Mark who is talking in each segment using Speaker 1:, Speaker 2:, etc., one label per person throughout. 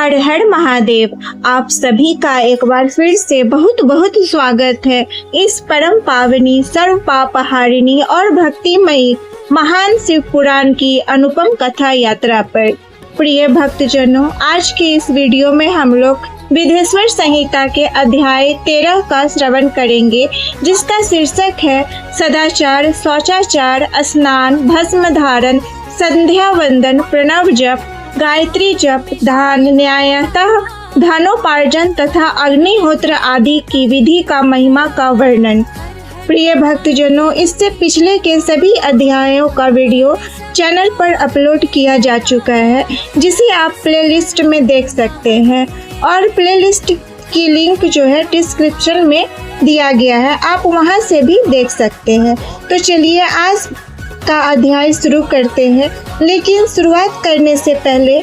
Speaker 1: हर हर महादेव। आप सभी का एक बार फिर से बहुत बहुत स्वागत है इस परम पावनी सर्व पापहारिणी और भक्तिमयी महान शिव पुराण की अनुपम कथा यात्रा पर। प्रिय भक्तजनों, आज के इस वीडियो में हम लोग विदेश्वर संहिता के अध्याय 13 का श्रवण करेंगे, जिसका शीर्षक है सदाचार, शौचाचार, स्नान, भस्म धारण, संध्या वंदन, प्रणव जप, गायत्री जप, दान, न्यायतः धनोपार्जन तथा अग्निहोत्र आदि की विधि का महिमा का वर्णन। प्रिय भक्तजनों, इससे पिछले के सभी अध्यायों का वीडियो चैनल पर अपलोड किया जा चुका है, जिसे आप प्लेलिस्ट में देख सकते हैं और प्लेलिस्ट की लिंक जो है डिस्क्रिप्शन में दिया गया है, आप वहां से भी देख सकते हैं। तो चलिए आज का अध्याय शुरू करते हैं, लेकिन शुरुआत करने से पहले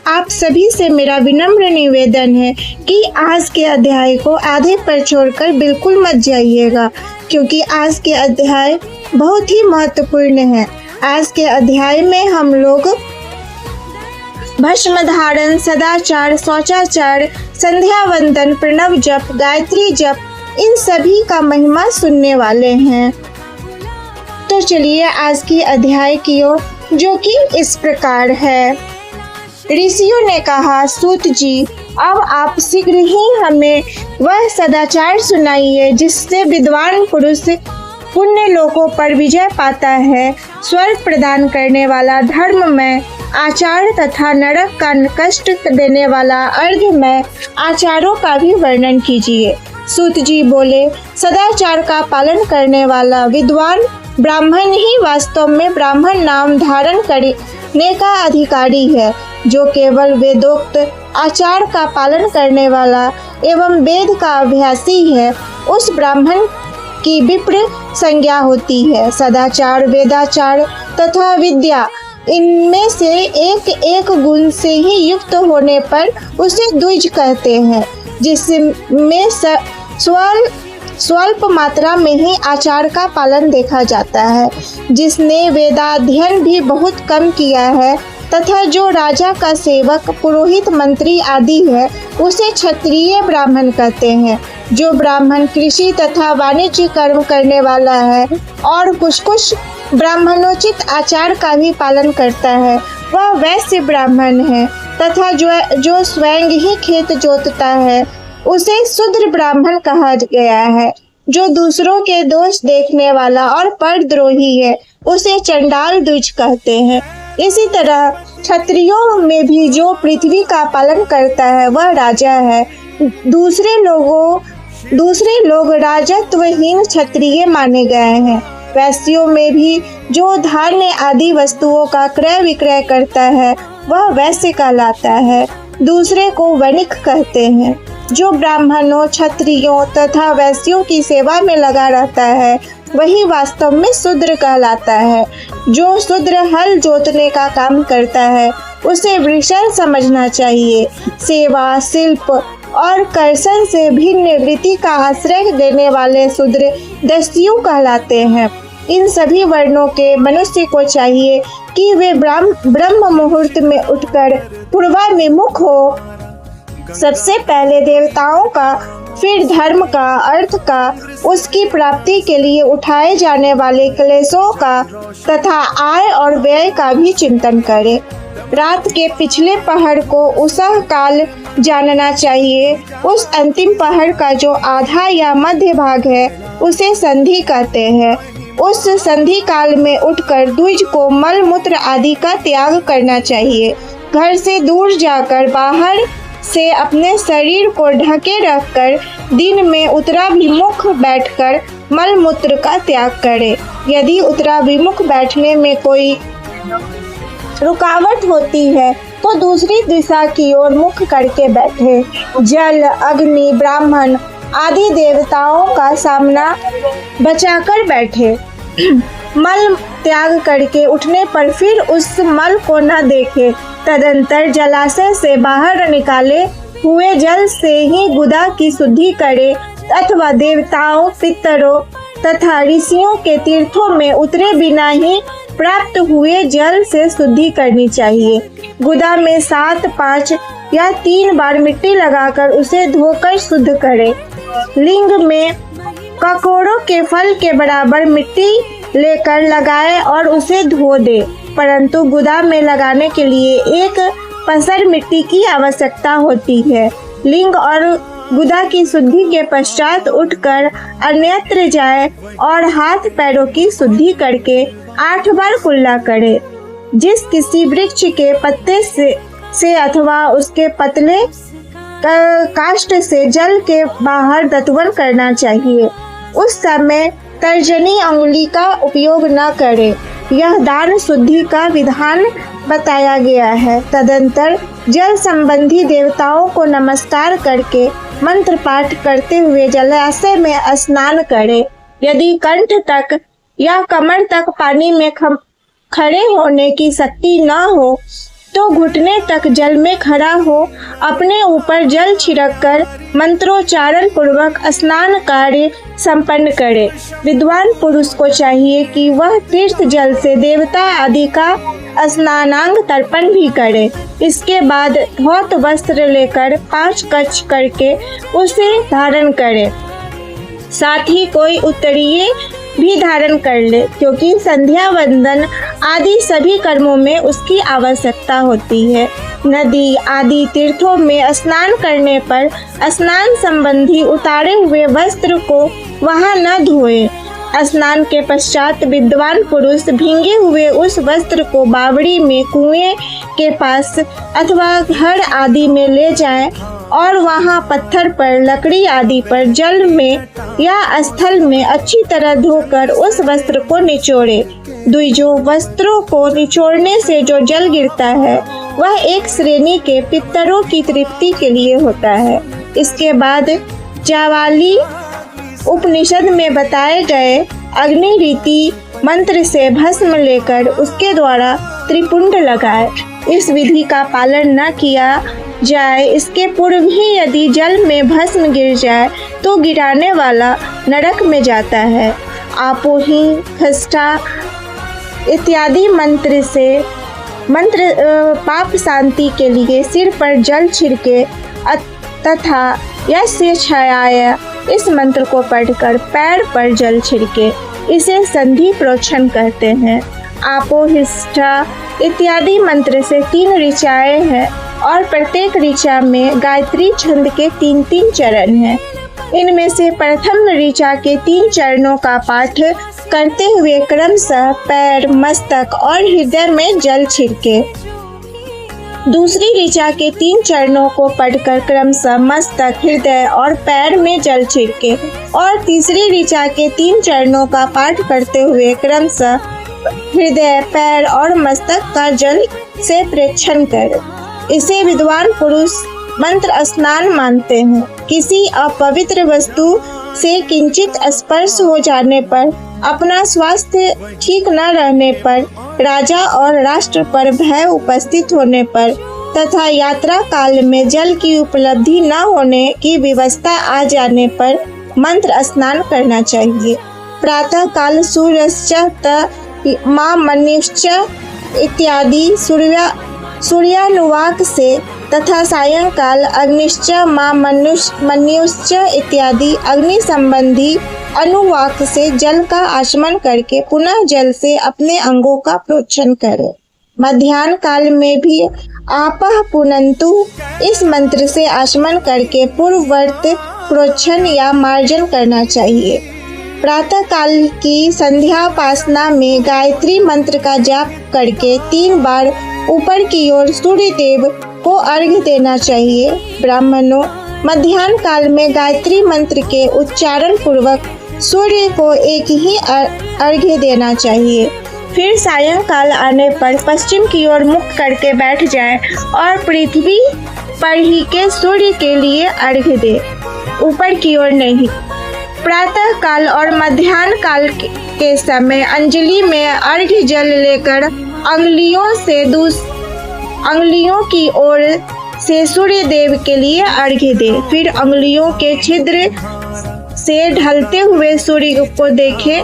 Speaker 1: आप सभी से मेरा विनम्र निवेदन है कि आज के अध्याय को आधे पर छोड़कर बिल्कुल मत जाइएगा, क्योंकि आज के अध्याय बहुत ही महत्वपूर्ण है। आज के अध्याय में हम लोग भस्म धारण, सदाचार, शौचाचार, संध्या वंदन, प्रणव जप, गायत्री जप, इन सभी का महिमा सुनने वाले हैं। तो चलिए आज की अध्याय की ओर, जो कि इस प्रकार है। ऋषियों ने कहा, सूत जी, अब आप शीघ्र ही हमें वह सदाचार सुनाइए जिससे विद्वान पुरुष पुण्य लोकों पर विजय पाता है। स्वर्ग प्रदान करने वाला धर्ममय आचार तथा नरक का कष्ट देने वाला अर्धमय आचारों का भी वर्णन कीजिए। सूत जी बोले, सदाचार का पालन करने वाला विद्वान ब्राह्मण ही वास्तव में ब्राह्मण नाम धारण करने का अधिकारी है। जो केवल वेदोक्त आचार का पालन करने वाला एवं वेद का अभ्यासी है, उस ब्राह्मण की विप्र संज्ञा होती है। सदाचार, वेदाचार तथा विद्या, इनमें से एक एक गुण से ही युक्त होने पर उसे द्विज कहते हैं, जिसमें स्वल्प मात्रा में ही आचार का पालन देखा जाता है। जिसने वेदाध्ययन भी बहुत कम किया है तथा जो राजा का सेवक, पुरोहित, मंत्री आदि है, उसे क्षत्रिय ब्राह्मण कहते हैं। जो ब्राह्मण कृषि तथा वाणिज्य कर्म करने वाला है और कुछ ब्राह्मणोचित आचार का भी पालन करता है, वह वैश्य ब्राह्मण है। तथा जो स्वयं ही खेत जोतता है, उसे शूद्र ब्राह्मण कहा गया है। जो दूसरों के दोष देखने वाला और परद्रोही है, उसे चंडाल द्विज कहते हैं। इसी तरह क्षत्रियों में भी जो पृथ्वी का पालन करता है, वह राजा है। दूसरे लोग राजत्वहीन क्षत्रिय माने गए हैं। वैश्यों में भी जो धान्य आदि वस्तुओं का क्रय विक्रय करता है, वह वैश्य कहलाता है। दूसरे को वणिक कहते हैं। जो ब्राह्मणों, क्षत्रियों तथा वैश्यों की सेवा में लगा रहता है, वही वास्तव में शूद्र कहलाता है। जो शूद्र हल जोतने का काम करता है, उसे वृषण समझना चाहिए। सेवा, शिल्प और कर्षण से भिन्न वृत्ति का आश्रय देने वाले शूद्र दस्युः कहलाते हैं। इन सभी वर्णों के मनुष्य को चाहिए कि वे ब्रह्म मुहूर्त में उठकर पूर्वाभिमुख हो। सबसे पहले देवताओं का, फिर धर्म का, अर्थ का, उसकी प्राप्ति के लिए उठाए जाने वाले क्लेशों का तथा आय और व्यय का भी चिंतन करें। रात के पिछले पहर को उषः काल जानना चाहिए। उस अंतिम पहर का जो आधा या मध्य भाग है, उसे संधि कहते हैं। उस संधि काल में उठकर द्विज को मल मूत्र आदि का त्याग करना चाहिए। घर से दूर जाकर बाहर से अपने शरीर को ढके रखकर दिन में उत्तराभिमुख बैठकर मल मूत्र का त्याग करें। यदि उत्तराभिमुख बैठने में कोई रुकावट होती है, तो दूसरी दिशा की ओर मुख करके बैठे। जल, अग्नि, ब्राह्मण आदि देवताओं का सामना बचाकर बैठे। मल त्याग करके उठने पर फिर उस मल को न देखे। तदंतर जलाशय से बाहर निकाले हुए जल से ही गुदा की शुद्धि करे, अथवा देवताओं, पितरों तथा ऋषियों के तीर्थों में उतरे बिना ही प्राप्त हुए जल से शुद्धि करनी चाहिए। गुदा में 7, 5 या 3 बार मिट्टी लगाकर उसे धोकर शुद्ध करें। लिंग में ककोड़ों के फल के बराबर मिट्टी लेकर लगाए और उसे धो दे, परंतु गुदा में लगाने के लिए 1 पसर मिट्टी की आवश्यकता होती है। लिंग और गुदा की शुद्धि के पश्चात उठकर अन्यत्र जाए और हाथ पैरों की शुद्धि करके 8 बार कुल्ला करे। जिस किसी वृक्ष के पत्ते से अथवा उसके पतले काष्ठ से जल के बाहर दतवन करना चाहिए। उस समय तर्जनी अंगुली का उपयोग न करें। यह दान शुद्धि का विधान बताया गया है। तदंतर जल संबंधी देवताओं को नमस्कार करके मंत्र पाठ करते हुए जलाशय में स्नान करें। यदि कंठ तक या कमर तक पानी में खड़े होने की शक्ति न हो तो घुटने तक जल में खड़ा हो अपने ऊपर जल छिड़ककर मंत्रोच्चारण पूर्वक स्नान कार्य संपन्न करे। विद्वान पुरुष को चाहिए कि वह तीर्थ जल से देवता आदि का स्नानांग तर्पण भी करे। इसके बाद धौत वस्त्र लेकर 5 कच्छ करके उसे धारण करे। साथ ही कोई उत्तरीय भी धारण कर ले, क्योंकि संध्या वंदन आदि सभी कर्मों में उसकी आवश्यकता होती है। नदी आदि तीर्थों में स्नान करने पर स्नान संबंधी उतारे हुए वस्त्र को वहां न धोए। स्नान के पश्चात विद्वान पुरुष भींगे हुए उस वस्त्र को बावड़ी में कुएं के पास अथवा घर आदि में ले जाएं और वहां पत्थर पर, लकड़ी आदि पर, जल में या स्थल में अच्छी तरह धोकर उस वस्त्र को निचोड़े। द्विजो वस्त्रों को निचोड़ने से जो जल गिरता है वह एक श्रेणी के पितरों की तृप्ति के लिए होता है। इसके बाद जावाली उपनिषद में बताए गए अग्नि रीति मंत्र से भस्म लेकर उसके द्वारा त्रिपुंड लगाए। इस विधि का पालन न किया जाए, इसके पूर्व ही यदि जल में भस्म गिर जाए तो गिराने वाला नरक में जाता है। आपोहि खष्टा इत्यादि मंत्र पाप शांति के लिए सिर पर जल छिड़के तथा यस्य छाया इस मंत्र को पढ़कर पैर पर जल छिड़के, इसे संधि प्रोक्षण कहते हैं। आपोहिष्ठा इत्यादि मंत्र से 3 ऋचाएं हैं और प्रत्येक ऋचा में गायत्री छंद के 3-3 चरण हैं। इनमें से प्रथम ऋचा के 3 चरणों का पाठ करते हुए क्रमशः पैर, मस्तक और हृदय में जल छिड़के। दूसरी ऋचा के 3 चरणों को पढ़कर क्रमशः मस्तक, हृदय और पैर में जल छिड़के और तीसरी ऋचा के 3 चरणों का पाठ करते हुए क्रमशः हृदय, पैर और मस्तक का जल से प्रेक्षण करे। इसे विद्वान पुरुष मंत्र स्नान मानते हैं। किसी अपवित्र वस्तु से किंचित स्पर्श हो जाने पर, अपना स्वास्थ्य ठीक न रहने पर, राजा और राष्ट्र पर भय उपस्थित होने पर तथा यात्रा काल में जल की उपलब्धि न होने की व्यवस्था आ जाने पर मंत्र स्नान करना चाहिए। प्रातः काल सूर्यश्च मां मन्युश्च इत्यादि सूर्यानुवाक से तथा सायंकाल अग्निश्च मां मन्युश्च इत्यादि अग्नि संबंधी अनुवाक से जल का आचमन करके पुनः जल से अपने अंगों का प्रोक्षण करें। मध्याह्न काल में भी आपः पुनन्तु इस मंत्र से आचमन करके पूर्ववर्त प्रोक्षण या मार्जन करना चाहिए। प्रातः काल की संध्यापासना में गायत्री मंत्र का जाप करके 3 बार ऊपर की ओर सूर्य देव को अर्घ्य देना चाहिए। ब्राह्मणों मध्याह्न काल में गायत्री मंत्र के उच्चारण पूर्वक सूर्य को एक ही अर्घ्य देना चाहिए। फिर सायंकाल आने पर पश्चिम की ओर मुख करके बैठ जाएं और पृथ्वी पर ही के सूर्य के लिए अर्घ्य दे, ऊपर की ओर नहीं। प्रातः काल और मध्याह्न काल के समय अंजलि में अर्घ्य जल लेकर अंगुलियों की ओर से सूर्य देव के लिए अर्घ्य दे। फिर अंगुलियों के छिद्र से ढलते हुए सूर्य को देखे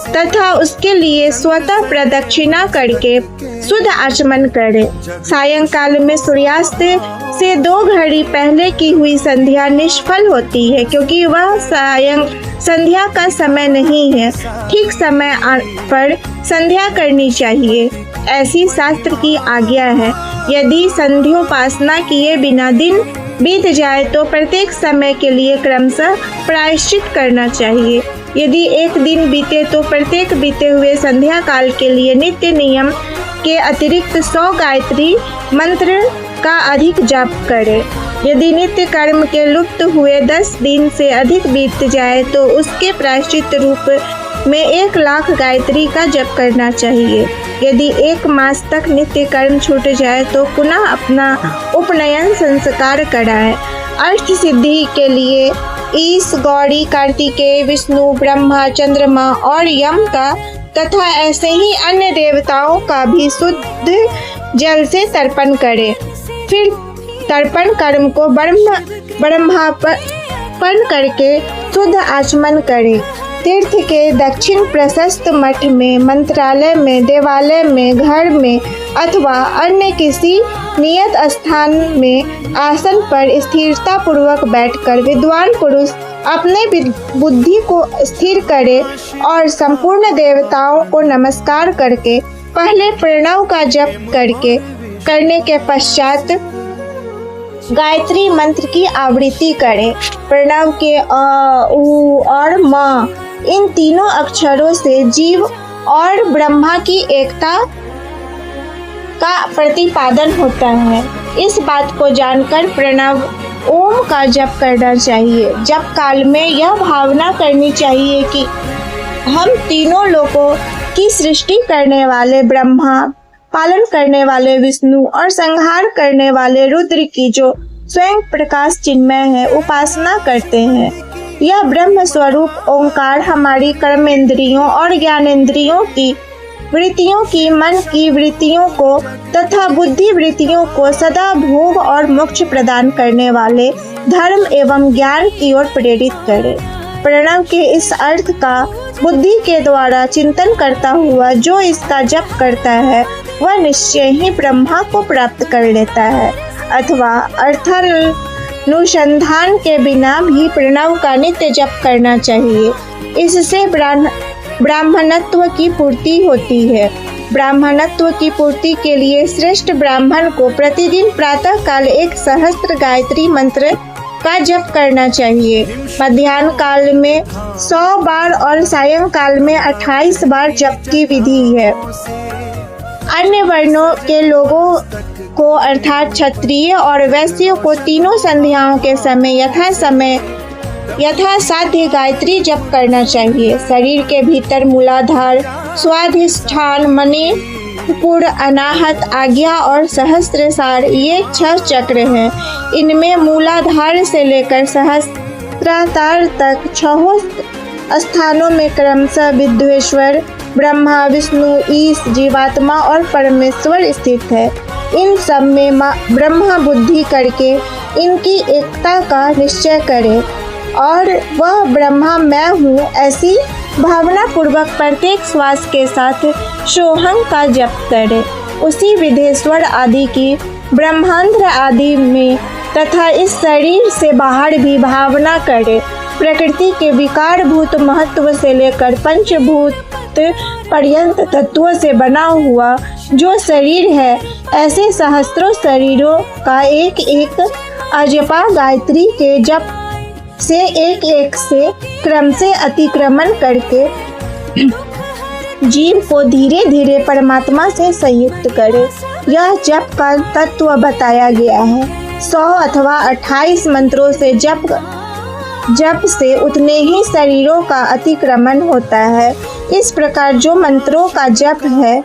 Speaker 1: तथा उसके लिए स्वतः प्रदक्षिणा करके शुद्ध आचमन करे। सायंकाल में सूर्यास्त से 2 घड़ी पहले की हुई संध्या निष्फल होती है, क्योंकि वह संध्या का समय नहीं है। ठीक समय पर संध्या करनी चाहिए, ऐसी शास्त्र की आज्ञा है। यदि संध्योपासना किए बिना दिन बीत जाए तो प्रत्येक समय के लिए क्रमशः प्रायश्चित करना चाहिए। यदि एक दिन बीते तो प्रत्येक बीते हुए संध्या काल के लिए नित्य नियम के अतिरिक्त 100 गायत्री मंत्र का अधिक जाप करे। यदि नित्य कर्म के लुप्त हुए 10 दिन से अधिक बीत जाए तो उसके प्रायश्चित रूप में 1 लाख गायत्री का जप करना चाहिए। यदि 1 मास तक नित्य कर्म छूट जाए तो पुनः अपना उपनयन संस्कार कराए। अष्ट सिद्धि के लिए ईश, गौरी, कार्तिकेय, विष्णु, ब्रह्मा, चंद्रमा और यम का तथा ऐसे ही अन्य देवताओं का भी शुद्ध जल से तर्पण करे। फिर तर्पण कर्म को ब्रह्मार्पण करके शुद्ध आचमन करे। तीर्थ के दक्षिण प्रशस्त मठ में, मंत्रालय में, देवालय में, घर में अथवा अन्य किसी नियत स्थान में आसन पर स्थिरता पूर्वक बैठकर विद्वान पुरुष अपने बुद्धि को स्थिर करे और संपूर्ण देवताओं को नमस्कार करके पहले प्रणव का जप करने के पश्चात गायत्री मंत्र की आवृत्ति करें। प्रणव के अ, उ और म इन तीनों अक्षरों से जीव और ब्रह्मा की एकता का प्रतिपादन होता है। इस बात को जानकर प्रणव ओम का जप करना चाहिए। जप काल में यह भावना करनी चाहिए कि हम तीनों लोगों की सृष्टि करने वाले ब्रह्मा, पालन करने वाले विष्णु और संहार करने वाले रुद्र की जो स्वयं प्रकाश चिन्मय है उपासना करते हैं। यह ब्रह्म स्वरूप ओंकार हमारी कर्मेंद्रियों और ज्ञानेंद्रियों की वृत्तियों की, मन की वृत्तियों को तथा बुद्धि वृत्तियों को सदा भोग और मोक्ष प्रदान करने वाले धर्म एवं ज्ञान की ओर प्रेरित करे। प्रणव के इस अर्थ का बुद्धि के द्वारा चिंतन करता हुआ जो इसका जप करता है वह निश्चय ही ब्रह्मा को प्राप्त कर लेता है, अथवा अर्थानुसंधान के बिना भी प्रणव का नित्य जप करना चाहिए। इससे ब्राह्मणत्व की पूर्ति होती है। ब्राह्मणत्व की पूर्ति के लिए श्रेष्ठ ब्राह्मण को प्रतिदिन प्रातः काल 1 सहस्त्र गायत्री मंत्र का जप करना चाहिए। मध्याह्न काल में 100 बार और सायंकाल में 28 बार जप की विधि है। अन्य वर्णों के लोगों को अर्थात क्षत्रिय और वैश्यों को तीनों संध्याओं के समय यथासाध्य गायत्री जप करना चाहिए। शरीर के भीतर मूलाधार, स्वाधिष्ठान, मणिपुर, अनाहत, आज्ञा और सहस्त्रसार ये 6 चक्र हैं। इनमें मूलाधार से लेकर सहस्त्रार तक 6 स्थानों में क्रमशः विद्वेश्वर, ब्रह्मा, विष्णु, ईश, जीवात्मा और परमेश्वर स्थित है। इन सब में ब्रह्मा बुद्धि करके इनकी एकता का निश्चय करे और वह ब्रह्मा मैं हूँ ऐसी भावना पूर्वक प्रत्येक श्वास के साथ सोहम का जप करे। उसी विधेश्वर आदि की ब्रह्मांड आदि में तथा इस शरीर से बाहर भी भावना करे। प्रकृति के विकारभूत महत्व से लेकर पंचभूत पर्यंत तत्वों से बना हुआ जो शरीर है, ऐसे सहस्त्रों शरीरों का एक एक अजपा गायत्री के जप से एक से क्रम से अतिक्रमण करके जीव को धीरे धीरे परमात्मा से संयुक्त करे। यह जप का तत्व बताया गया है। 100 अथवा 28 मंत्रों से जप से उतने ही शरीरों का अतिक्रमण होता है। इस प्रकार जो मंत्रों का जप है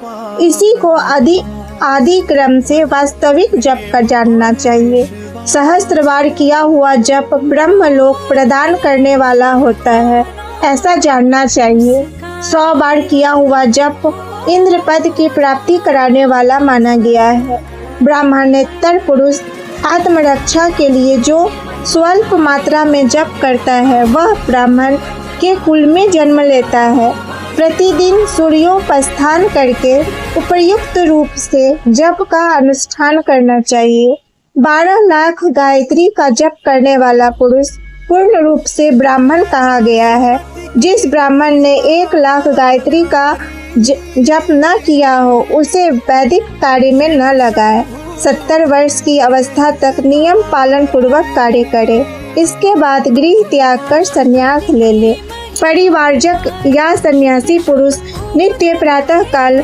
Speaker 1: इसी को आदि क्रम से वास्तविक जप कर जानना चाहिए। सहस्त्र बार किया हुआ जप ब्रह्मलोक प्रदान करने वाला होता है, ऐसा जानना चाहिए। 100 बार किया हुआ जप इंद्र पद की प्राप्ति कराने वाला माना गया है। ब्राह्मणेतर पुरुष आत्मरक्षा के लिए जो स्वल्प मात्रा में जप करता है वह ब्राह्मण के कुल में जन्म लेता है। प्रतिदिन सूर्योपासना करके उपयुक्त रूप से जप का अनुष्ठान करना चाहिए। 12 लाख गायत्री का जप करने वाला पुरुष पूर्ण रूप से ब्राह्मण कहा गया है। जिस ब्राह्मण ने 1 लाख गायत्री का जप न किया हो उसे वैदिक कार्य में न लगाए। 70 वर्ष की अवस्था तक नियम पालन पूर्वक कार्य करे। इसके बाद गृह त्याग कर संन्यास ले ले। परिवारजक या सन्यासी पुरुष नित्य प्रातः काल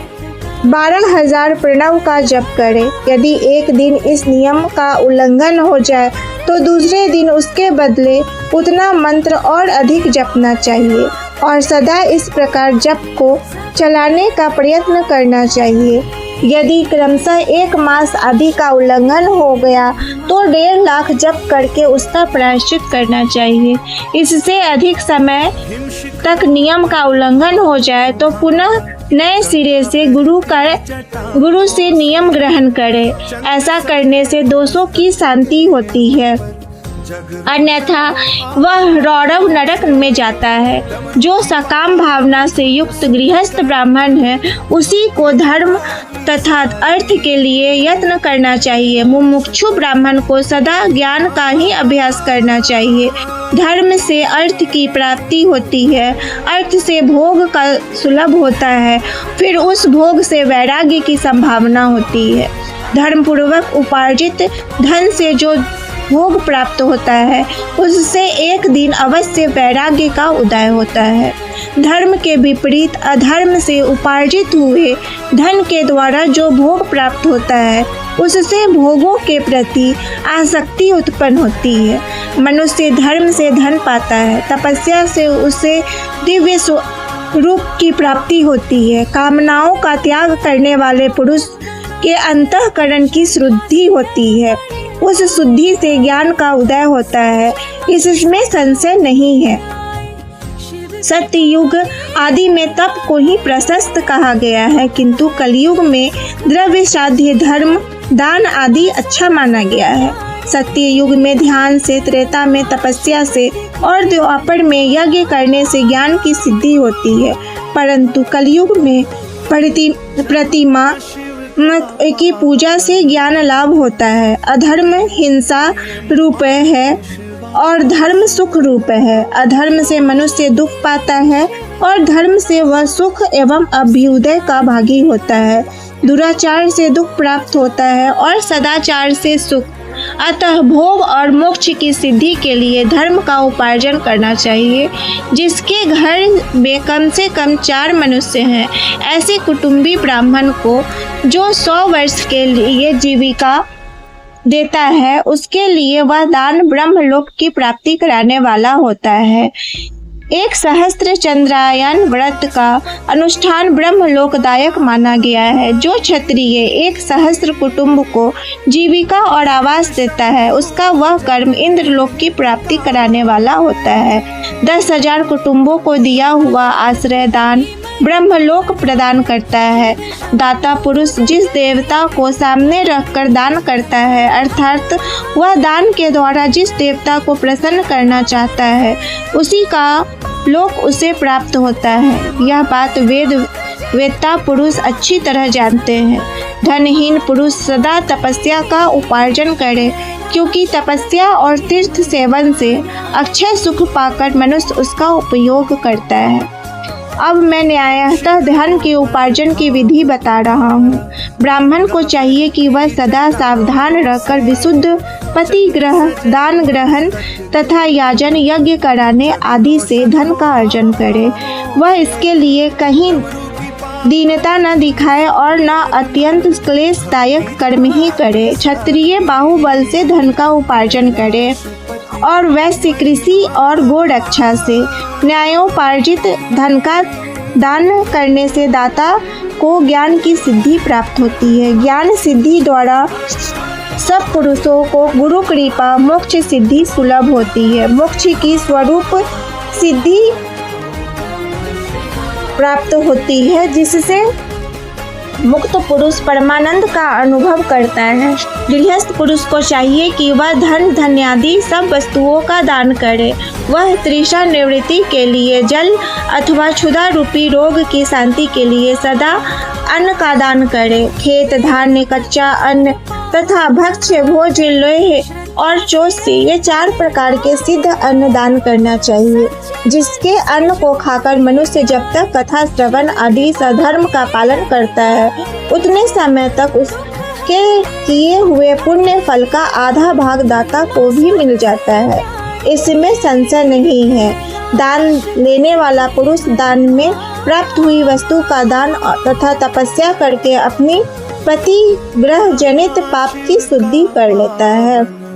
Speaker 1: 12,000 प्रणव का जप करे। यदि एक दिन इस नियम का उल्लंघन हो जाए तो दूसरे दिन उसके बदले उतना मंत्र और अधिक जपना चाहिए और सदा इस प्रकार जप को चलाने का प्रयत्न करना चाहिए। यदि क्रमशः 1 मास आदि का उल्लंघन हो गया तो 1.5 लाख जप करके उसका प्रायश्चित करना चाहिए। इससे अधिक समय तक नियम का उल्लंघन हो जाए तो पुनः नए सिरे से गुरु से नियम ग्रहण करे। ऐसा करने से दोषों की शांति होती है, अन्यथा वह रौरव नरक में जाता है। जो सकाम भावना से युक्त गृहस्थ ब्राह्मण है उसी को धर्म तथा अर्थ के लिए यत्न करना चाहिए। मुमुक्षु ब्राह्मण को सदा ज्ञान का ही अभ्यास करना चाहिए। धर्म से अर्थ की प्राप्ति होती है, अर्थ से भोग का सुलभ होता है, फिर उस भोग से वैराग्य की संभावना होती है। धर्म पूर्वक उपार्जित धन से जो भोग प्राप्त होता है उससे एक दिन अवश्य वैराग्य का उदय होता है। धर्म के विपरीत अधर्म से उपार्जित हुए धन के द्वारा जो भोग प्राप्त होता है उससे भोगों के प्रति आसक्ति उत्पन्न होती है। मनुष्य धर्म से धन पाता है, तपस्या से उसे दिव्य रूप की प्राप्ति होती है। कामनाओं का त्याग करने वाले पुरुष के अंतःकरण की शुद्धि होती है, उस शुद्धि से ज्ञान का उदय होता है, इसमें संशय नहीं है। सत्ययुग आदि में तप को ही प्रशस्त कहा गया है, किंतु कलयुग में द्रव्य साध्य धर्म दान आदि अच्छा माना गया है। सत्य युग में ध्यान से, त्रेता में तपस्या से और द्वापर में यज्ञ करने से ज्ञान की सिद्धि होती है, परंतु कलयुग में प्रतिमा की पूजा से ज्ञान लाभ होता है। अधर्म हिंसा रूप है और धर्म सुख रूप है। अधर्म से मनुष्य दुख पाता है और धर्म से वह सुख एवं अभ्युदय का भागी होता है। दुराचार से दुख प्राप्त होता है और सदाचार से सुख। अतः भोग और मोक्ष की सिद्धि के लिए धर्म का उपार्जन करना चाहिए। जिसके घर में कम से कम 4 मनुष्य हैं, ऐसे कुटुंबी ब्राह्मण को जो 100 वर्ष के लिए जीविका देता है उसके लिए वह दान ब्रह्मलोक की प्राप्ति कराने वाला होता है। 1 सहस्त्र चंद्रायन व्रत का अनुष्ठान ब्रह्मलोकदायक माना गया है। जो क्षत्रिय 1 सहस्त्र कुटुंब को जीविका और आवास देता है उसका वह कर्म इंद्रलोक की प्राप्ति कराने वाला होता है। 10,000 कुटुंबों को दिया हुआ आश्रय दान ब्रह्मलोक प्रदान करता है। दाता पुरुष जिस देवता को सामने रखकर दान करता है, अर्थात वह दान के द्वारा जिस देवता को प्रसन्न करना चाहता है उसी का लोक उसे प्राप्त होता है। यह बात वेदता पुरुष अच्छी तरह जानते हैं। धनहीन पुरुष सदा तपस्या का उपार्जन करे, क्योंकि तपस्या और तीर्थ सेवन से अक्षय सुख पाकर मनुष्य उसका उपयोग करता है। अब मैं न्यायतः धन के उपार्जन की विधि बता रहा हूँ। ब्राह्मण को चाहिए कि वह सदा सावधान रहकर विशुद्ध पतिग्रह, दान ग्रहण तथा याजन यज्ञ कराने आदि से धन का अर्जन करे। वह इसके लिए कहीं दीनता न दिखाए और न अत्यंत क्लेशदायक कर्म ही करे। क्षत्रिय बाहुबल से धन का उपार्जन करे और वैश्य कृषि और गो रक्षा से। न्यायोपार्जित धन का दान करने से दाता को ज्ञान की सिद्धि प्राप्त होती है। ज्ञान सिद्धि द्वारा सब पुरुषों को गुरु कृपा मोक्ष सिद्धि सुलभ होती है। मोक्ष की स्वरूप सिद्धि प्राप्त होती है, जिससे मुक्त पुरुष परमानंद का अनुभव करता है। गृहस्थ पुरुष को चाहिए कि वह धन धन्यादि सब वस्तुओं का दान करे। वह तृषा निवृत्ति के लिए जल अथवा क्षुधा रूपी रोग की शांति के लिए सदा अन्न का दान करे। खेत धान्य, कच्चा अन्न तथा भक्ष्य भोज्य, लोह और चोष्य, ये 4 प्रकार के सिद्ध अन्न दान करना चाहिए। जिसके अन्न को खाकर मनुष्य जब तक कथा श्रवण आदि सधर्म का पालन करता है, उतने समय तक उसके किए हुए पुण्य फल का आधा भाग दाता को भी मिल जाता है। इसमें संशय नहीं है। दान लेने वाला पुरुष दान में प्राप्त हुई वस्तु का दान तथा तपस्या करके अपनी पतिग्रह जनित पाप की शुद्धि कर लेता है,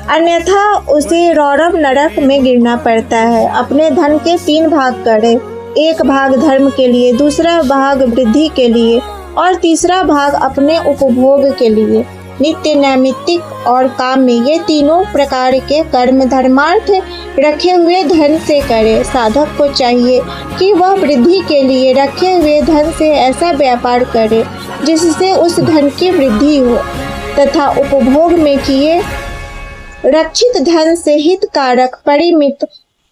Speaker 1: अन्यथा उसे रौरव नरक में गिरना पड़ता है। अपने धन के 3 भाग करे। 1 भाग धर्म के लिए, दूसरा भाग वृद्धि के लिए और तीसरा भाग अपने उपभोग के लिए। नित्य, नैमित्तिक और काम में ये तीनों प्रकार के कर्म धर्मार्थ रखे हुए धन से करे। साधक को चाहिए कि वह वृद्धि के लिए रखे हुए धन से ऐसा व्यापार करे जिससे उस धन की वृद्धि हो, तथा उपभोग में किए रक्षित धन से हितकारक, परिमित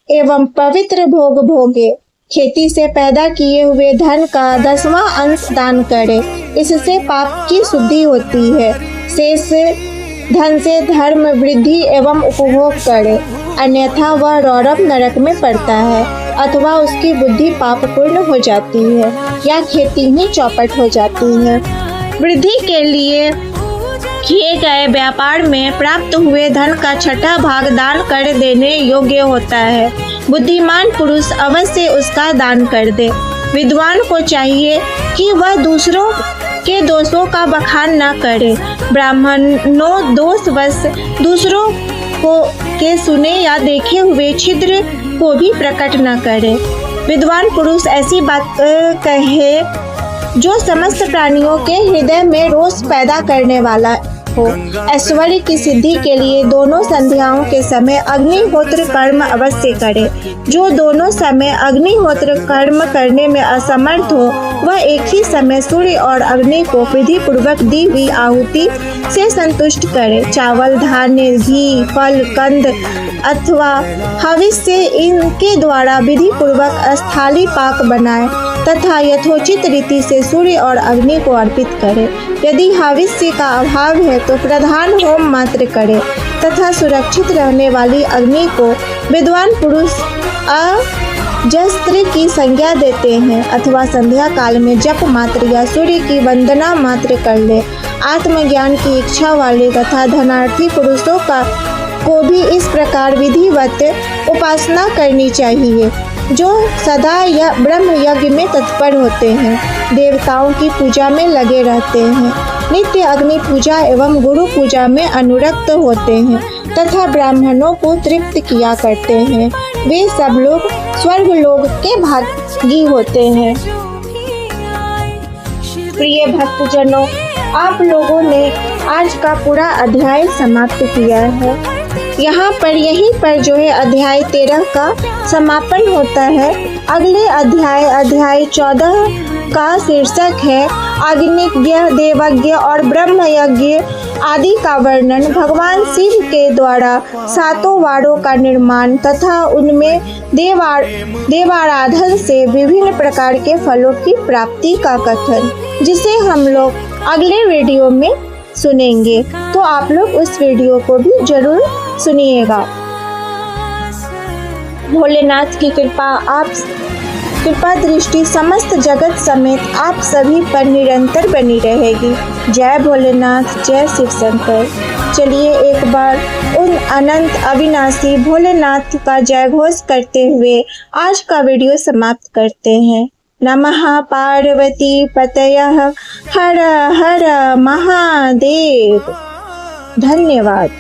Speaker 1: एवं पवित्र भोग भोगे। खेती से पैदा किए हुए धन का 10वां अंश दान करे। इससे पाप की शुद्धि होती है। शेष धन से धर्म, वृद्धि एवं उपभोग करे, अन्यथा वह रौरव नरक में पड़ता है अथवा उसकी बुद्धि पापपूर्ण हो जाती है या खेती ही चौपट हो जाती है। वृद्धि के लिए किए गए व्यापार में प्राप्त हुए धन का 6ठा भाग दान कर देने योग्य होता है। बुद्धिमान पुरुष अवश्य उसका दान कर दे। विद्वान को चाहिए कि वह दूसरों के दोषों का बखान न करे। ब्राह्मणों दोषवश दूसरों को के सुने या देखे हुए छिद्र को भी प्रकट न करे। विद्वान पुरुष ऐसी बात कहे जो समस्त प्राणियों के हृदय में रोष पैदा करने वाला हो। ऐश्वर्य की सिद्धि के लिए दोनों संध्याओं के समय अग्निहोत्र कर्म अवश्य करे। जो दोनों समय अग्निहोत्र कर्म करने में असमर्थ हो, वह एक ही समय सूर्य और अग्नि को विधि पूर्वक दी हुई आहुति से संतुष्ट करे। चावल, धान्य, घी, फल, कंद अथवा हविष्य से इनके द्वारा विधि पूर्वक अस्थाली पाक बनाए तथा यथोचित रीति से सूर्य और अग्नि को अर्पित करे। यदि हविष्य का अभाव है तो प्रधान होम मात्र करे तथा सुरक्षित रहने वाली अग्नि को विद्वान पुरुष अजस्त्र की संज्ञा देते हैं अथवा संध्या काल में जप मात्र या सूर्य की वंदना मात्र कर ले। आत्मज्ञान की इच्छा वाले तथा धनार्थी पुरुषों को भी इस प्रकार विधिवत उपासना करनी चाहिए, जो सदा यह ब्रह्म यज्ञ में तत्पर होते हैं, देवताओं की पूजा में लगे रहते हैं, नित्य अग्नि पूजा एवं गुरु पूजा में अनुरक्त होते हैं तथा ब्राह्मणों को तृप्त किया करते हैं। वे सब लोग स्वर्ग लोक के भागी होते हैं। प्रिय भक्तजनों, आप लोगों ने आज का पूरा अध्याय समाप्त किया है। यहाँ पर यहीं पर जो है अध्याय 13 का समापन होता है। अगले अध्याय 14 का शीर्षक है अग्निज्ञ, देवज्ञ और ब्रह्म यज्ञ आदि का वर्णन। भगवान शिव के द्वारा 7 वारों का निर्माण तथा उनमें देवाराधन से विभिन्न प्रकार के फलों की प्राप्ति का कथन, जिसे हम लोग अगले वीडियो में सुनेंगे। तो आप लोग उस वीडियो को भी जरूर सुनिएगा। भोलेनाथ की कृपा दृष्टि समस्त जगत समेत आप सभी पर निरंतर बनी रहेगी। जय भोलेनाथ, जय शिव शंकर। चलिए एक बार उन अनंत अविनाशी भोलेनाथ का जय घोष करते हुए आज का वीडियो समाप्त करते हैं। नमः पार्वती पतयः हर हर महादेव। धन्यवाद।